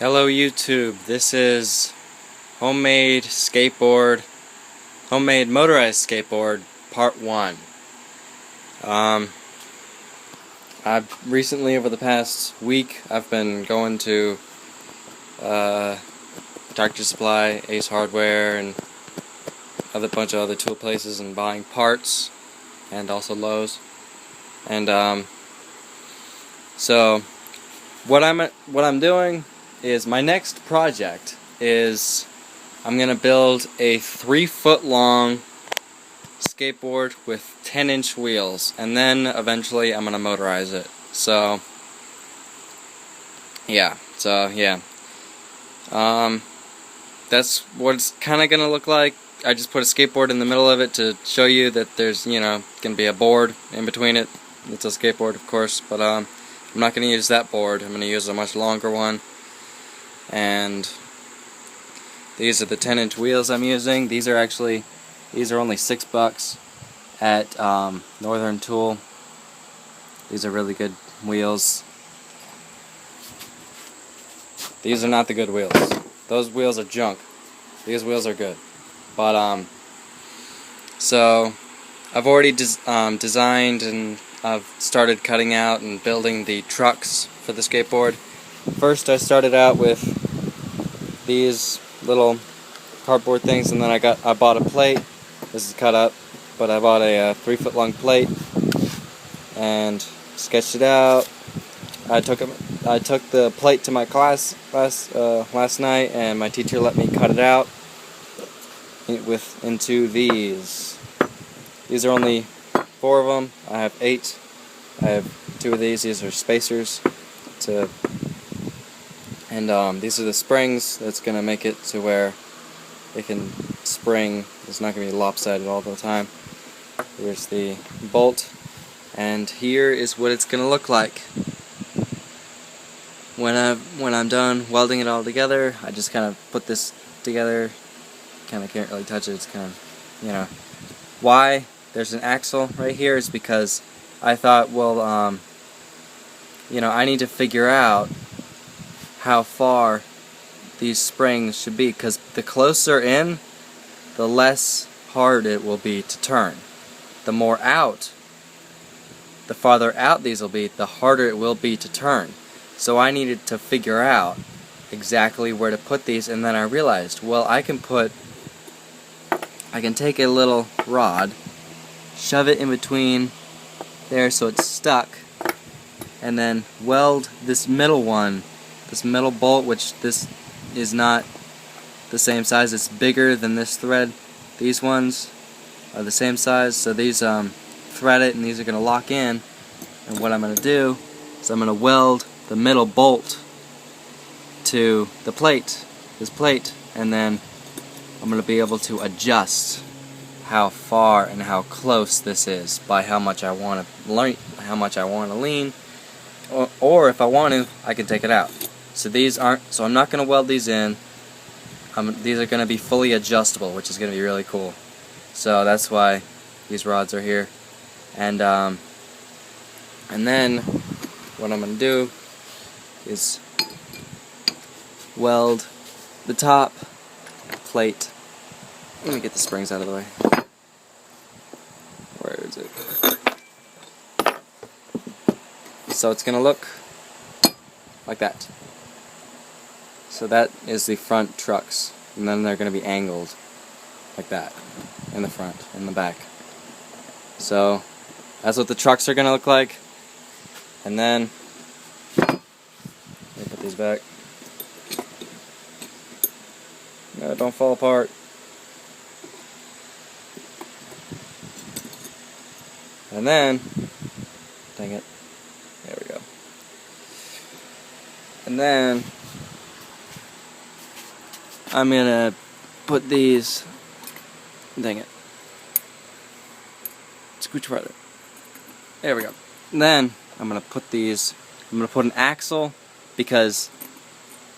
Hello YouTube, this is homemade motorized skateboard part 1. I've recently, over the past week, I've been going to Tractor Supply, Ace Hardware, and a bunch of other tool places and buying parts, and also Lowe's. And so what I'm doing is, my next project is I'm gonna build a 3-foot long skateboard with 10-inch wheels, and then eventually I'm gonna motorize it. So yeah, that's what it's kind of gonna look like. I just put a skateboard in the middle of it to show you that there's, gonna be a board in between it. It's a skateboard, of course, but I'm not gonna use that board. I'm gonna use a much longer one. And these are the 10-inch wheels I'm using. These are only $6 at Northern Tool. These are really good wheels. These are not the good wheels. Those wheels are junk. These wheels are good. But so I've already designed, and I've started cutting out and building the trucks for the skateboard. First, I started out with these little cardboard things, and then I bought a plate. This is cut up, but I bought a 3-foot long plate and sketched it out. I took the plate to my class last night, and my teacher let me cut it out into these. These are only 4 of them. I have 8. I have 2 of these. These are spacers and these are the springs that's going to make it to where it can spring. It's not going to be lopsided all the time. Here's the bolt, and here is what it's going to look like when I'm done welding it all together. I just kind of put this together. Kind of can't really touch it. It's kind of, why there's an axle right here is because I thought, well, I need to figure out how far these springs should be, because the closer in, the less hard it will be to turn. The farther out these will be, the harder it will be to turn. So I needed to figure out exactly where to put these, and then I realized, well, I can take a little rod, shove it in between there so it's stuck, and then weld this middle bolt, which this is not the same size. It's bigger than this thread. These ones are the same size, so these thread it, and these are going to lock in. And what I'm going to do is I'm going to weld the middle bolt to the plate, this plate, and then I'm going to be able to adjust how far and how close this is by how much I want to lean, or if I want to, I can take it out. So I'm not going to weld these in. These are going to be fully adjustable, which is going to be really cool. So that's why these rods are here. And then what I'm going to do is weld the top plate. Let me get the springs out of the way. Where is it? So it's going to look like that. So that is the front trucks, and then they're going to be angled like that in the front and the back. So that's what the trucks are going to look like. And then let me put these back. No, don't fall apart. And then, dang it, there we go. And then I'm gonna put these, dang it, scooch farther. There we go. And then I'm gonna put an axle, because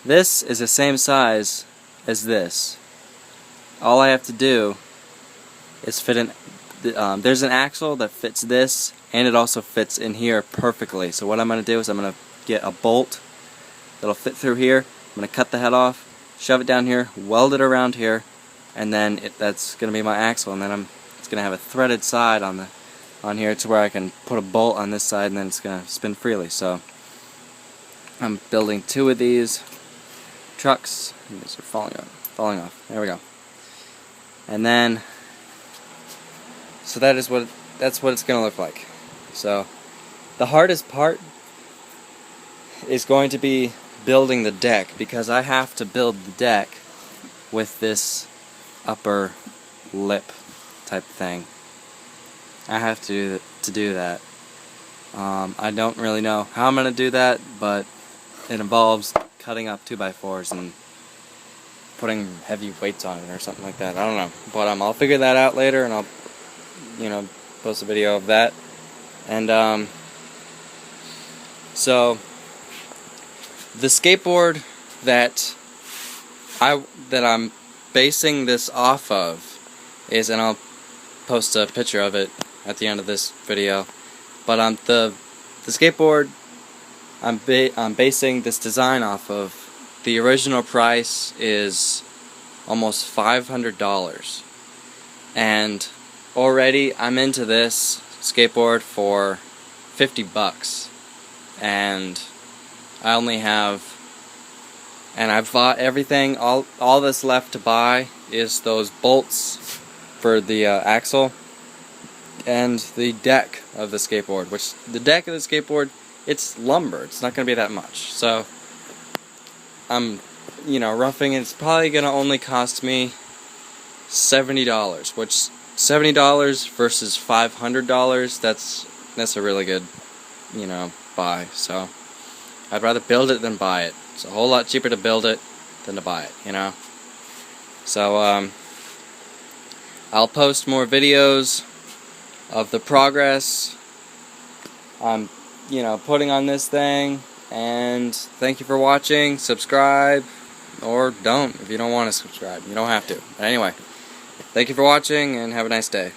this is the same size as this. All I have to do is there's an axle that fits this, and it also fits in here perfectly. So what I'm going to do is I'm going to get a bolt that'll fit through here, I'm going to cut the head off, shove it down here, weld it around here, and then that's going to be my axle, and then it's going to have a threaded side on here to where I can put a bolt on this side, and then it's going to spin freely. So I'm building 2 of these trucks. These are falling off. There we go. And then, so that's what it's going to look like. So the hardest part is going to be building the deck, because I have to build the deck with this upper lip type thing. I have to do that. I don't really know how I'm going to do that, but it involves cutting up 2x4s and putting heavy weights on it or something like that. I don't know, but I'll figure that out later, and I'll post a video of that. And so the skateboard that I'm basing this off of is, and I'll post a picture of it at the end of this video, but the skateboard I'm basing this design off of, the original price is almost $500, and already I'm into this skateboard for $50, and I only have, and I've bought everything. All that's left to buy is those bolts for the axle and the deck of the skateboard, which the deck of the skateboard, it's lumber. It's not going to be that much. So I'm, roughing it. It's probably going to only cost me $70, which $70 versus $500, that's a really good, buy. So I'd rather build it than buy it. It's a whole lot cheaper to build it than to buy it, So I'll post more videos of the progress I'm, putting on this thing. And thank you for watching. Subscribe, or don't if you don't want to subscribe. You don't have to. But anyway, thank you for watching, and have a nice day.